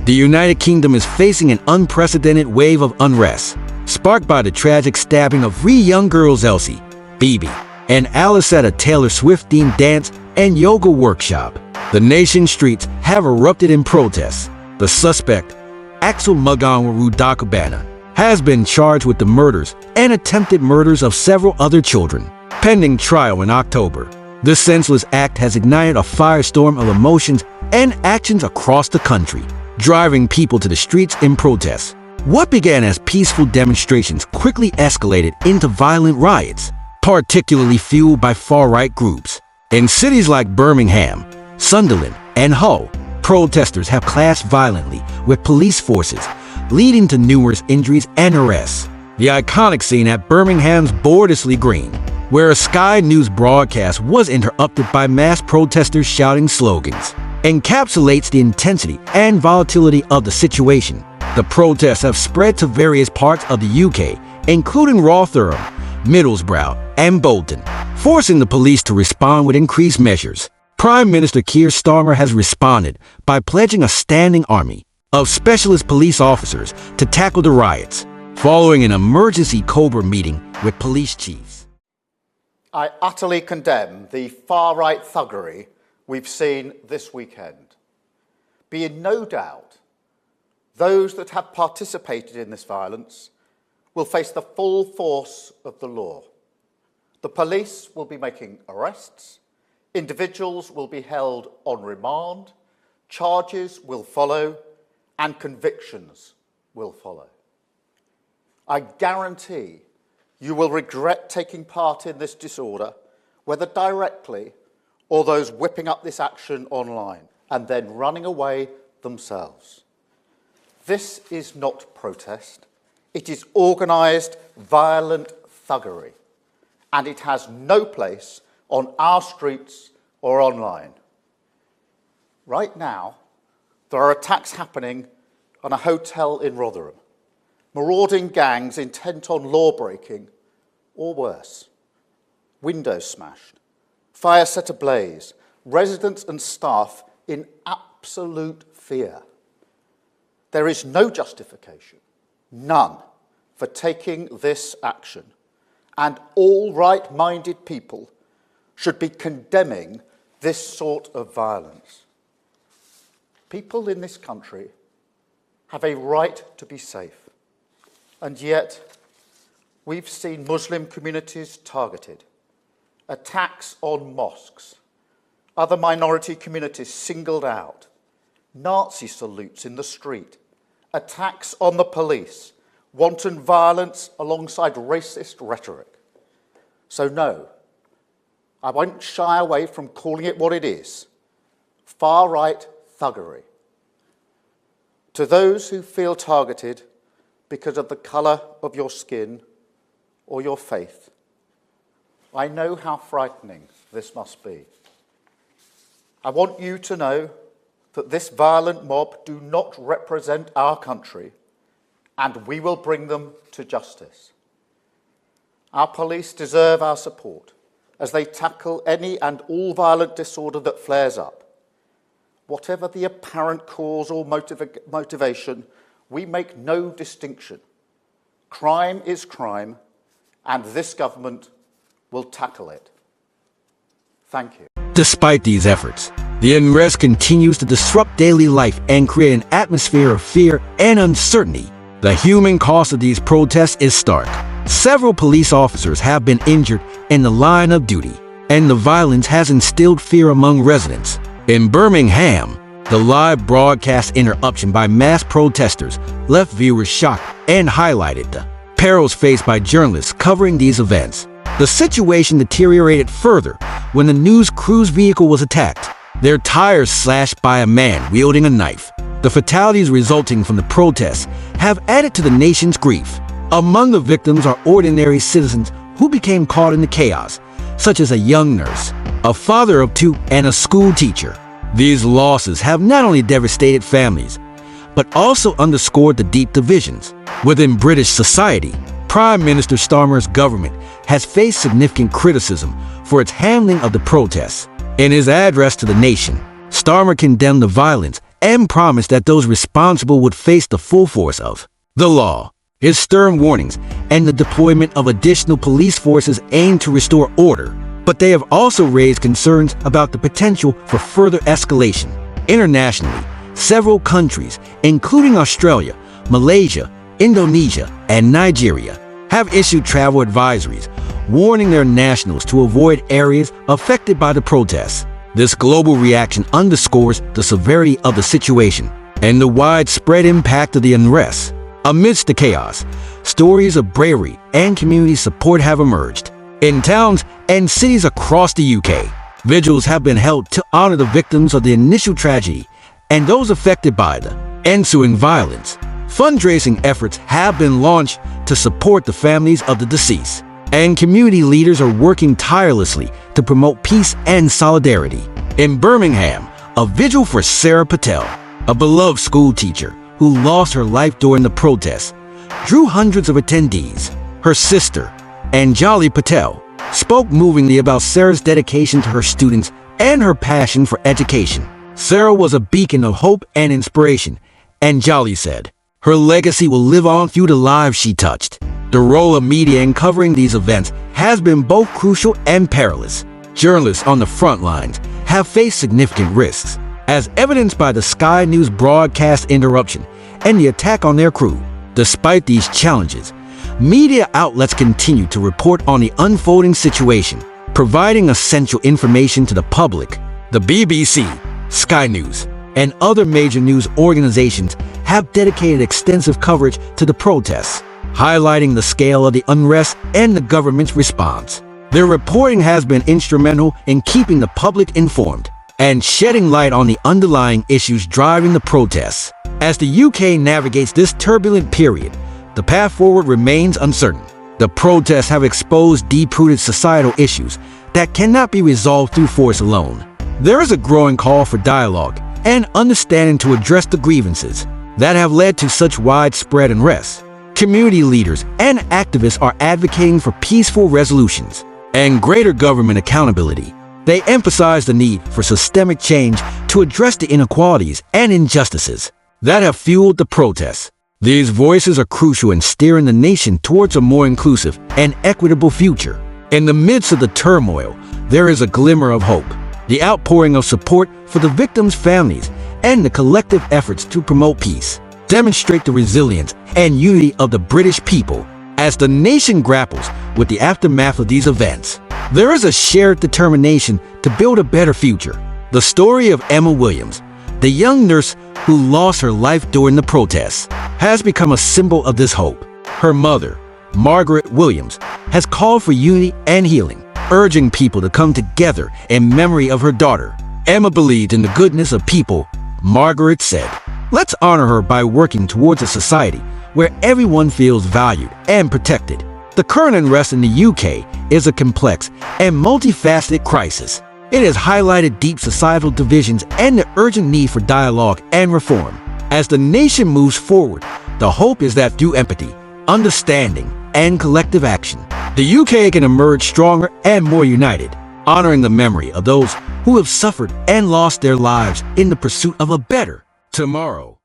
The United Kingdom is facing an unprecedented wave of unrest, sparked by the tragic stabbing of three young girls, Elsie, Phoebe, and Alice at a Taylor Swift-themed dance and yoga workshop. The nation's streets have erupted in protests. The suspect, Axel Muganwaru Dakabana, has been charged with the murders and attempted murders of several other children. Pending trial in October, the senseless act has ignited a firestorm of emotions and actions across the country, driving people to the streets in protest. What began as peaceful demonstrations quickly escalated into violent riots, particularly fueled by far-right groups. In cities like Birmingham, Sunderland, and Hull, protesters have clashed violently with police forces, leading to numerous injuries and arrests. The iconic scene at Birmingham's Bordesley Green, where a Sky News broadcast was interrupted by mass protesters shouting slogans, encapsulates the intensity and volatility of the situation. The protests have spread to various parts of the UK, including Rotherham, Middlesbrough, and Bolton, forcing the police to respond with increased measures. Prime Minister Keir Starmer has responded by pledging a standing army of specialist police officers to tackle the riots, following an emergency Cobra meeting with police chiefs. I utterly condemn the far-right thuggery we've seen this weekend. Be in no doubt, those that have participated in this violence will face the full force of the law. The police will be making arrests, individuals will be held on remand, charges will follow, and convictions will follow. I guarantee you will regret taking part in this disorder, whether directly or those whipping up this action online and then running away themselves. This is not protest. It is organised, violent thuggery, and it has no place on our streets or online. Right now, there are attacks happening on a hotel in Rotherham, marauding gangs intent on law-breaking, or worse, windows smashed, fire set ablaze, residents and staff in absolute fear. There is no justification, none, for taking this action, and all right-minded people should be condemning this sort of violence. People in this country have a right to be safe, and yet we've seen Muslim communities targeted, attacks on mosques, other minority communities singled out, Nazi salutes in the street, attacks on the police, wanton violence alongside racist rhetoric. So no, I won't shy away from calling it what it is, far-right thuggery. To those who feel targeted because of the colour of your skin or your faith, I know how frightening this must be. I want you to know that this violent mob do not represent our country, and we will bring them to justice. Our police deserve our support as they tackle any and all violent disorder that flares up. Whatever the apparent cause or motivation, we make no distinction. Crime is crime, and this government will tackle it. Thank you. Despite these efforts, the unrest continues to disrupt daily life and create an atmosphere of fear and uncertainty. The human cost of these protests is stark. Several police officers have been injured in the line of duty, and the violence has instilled fear among residents. In Birmingham, the live broadcast interruption by mass protesters left viewers shocked and highlighted the perils faced by journalists covering these events. The situation deteriorated further when the news crew's vehicle was attacked, their tires slashed by a man wielding a knife. The fatalities resulting from the protests have added to the nation's grief. Among the victims are ordinary citizens who became caught in the chaos, such as a young nurse, a father of two, and a school teacher. These losses have not only devastated families, but also underscored the deep divisions within British society. Prime Minister Starmer's government has faced significant criticism for its handling of the protests. In his address to the nation, Starmer condemned the violence and promised that those responsible would face the full force of the law. His stern warnings and the deployment of additional police forces aimed to restore order, but they have also raised concerns about the potential for further escalation. Internationally, several countries, including Australia, Malaysia, Indonesia, and Nigeria, have issued travel advisories, warning their nationals to avoid areas affected by the protests. This global reaction underscores the severity of the situation and the widespread impact of the unrest. Amidst the chaos, stories of bravery and community support have emerged. In towns and cities across the UK, vigils have been held to honor the victims of the initial tragedy and those affected by the ensuing violence. Fundraising efforts have been launched to support the families of the deceased, and community leaders are working tirelessly to promote peace and solidarity. In Birmingham, a vigil for Sarah Patel, a beloved school teacher who lost her life during the protests, drew hundreds of attendees. Her sister, Anjali Patel, spoke movingly about Sarah's dedication to her students and her passion for education. Sarah was a beacon of hope and inspiration, Anjali said. Her legacy will live on through the lives she touched. The role of media in covering these events has been both crucial and perilous. Journalists on the front lines have faced significant risks, as evidenced by the Sky News broadcast interruption and the attack on their crew. Despite these challenges, media outlets continue to report on the unfolding situation, providing essential information to the public. The BBC, Sky News, and other major news organizations have dedicated extensive coverage to the protests, highlighting the scale of the unrest and the government's response. Their reporting has been instrumental in keeping the public informed and shedding light on the underlying issues driving the protests. As the UK navigates this turbulent period, the path forward remains uncertain. The protests have exposed deep-rooted societal issues that cannot be resolved through force alone. There is a growing call for dialogue and understanding to address the grievances that have led to such widespread unrest. Community leaders and activists are advocating for peaceful resolutions and greater government accountability. They emphasize the need for systemic change to address the inequalities and injustices that have fueled the protests. These voices are crucial in steering the nation towards a more inclusive and equitable future. In the midst of the turmoil, there is a glimmer of hope. The outpouring of support for the victims' families and the collective efforts to promote peace demonstrate the resilience and unity of the British people. As the nation grapples with the aftermath of these events, there is a shared determination to build a better future. The story of Emma Williams, the young nurse who lost her life during the protests, has become a symbol of this hope. Her mother, Margaret Williams, has called for unity and healing, urging people to come together in memory of her daughter. Emma believed in the goodness of people. Margaret said, "Let's honor her by working towards a society where everyone feels valued and protected." The current unrest in the UK is a complex and multifaceted crisis. It has highlighted deep societal divisions and the urgent need for dialogue and reform. As the nation moves forward, the hope is that through empathy, understanding, and collective action, the UK can emerge stronger and more united, honoring the memory of those who have suffered and lost their lives in the pursuit of a better tomorrow.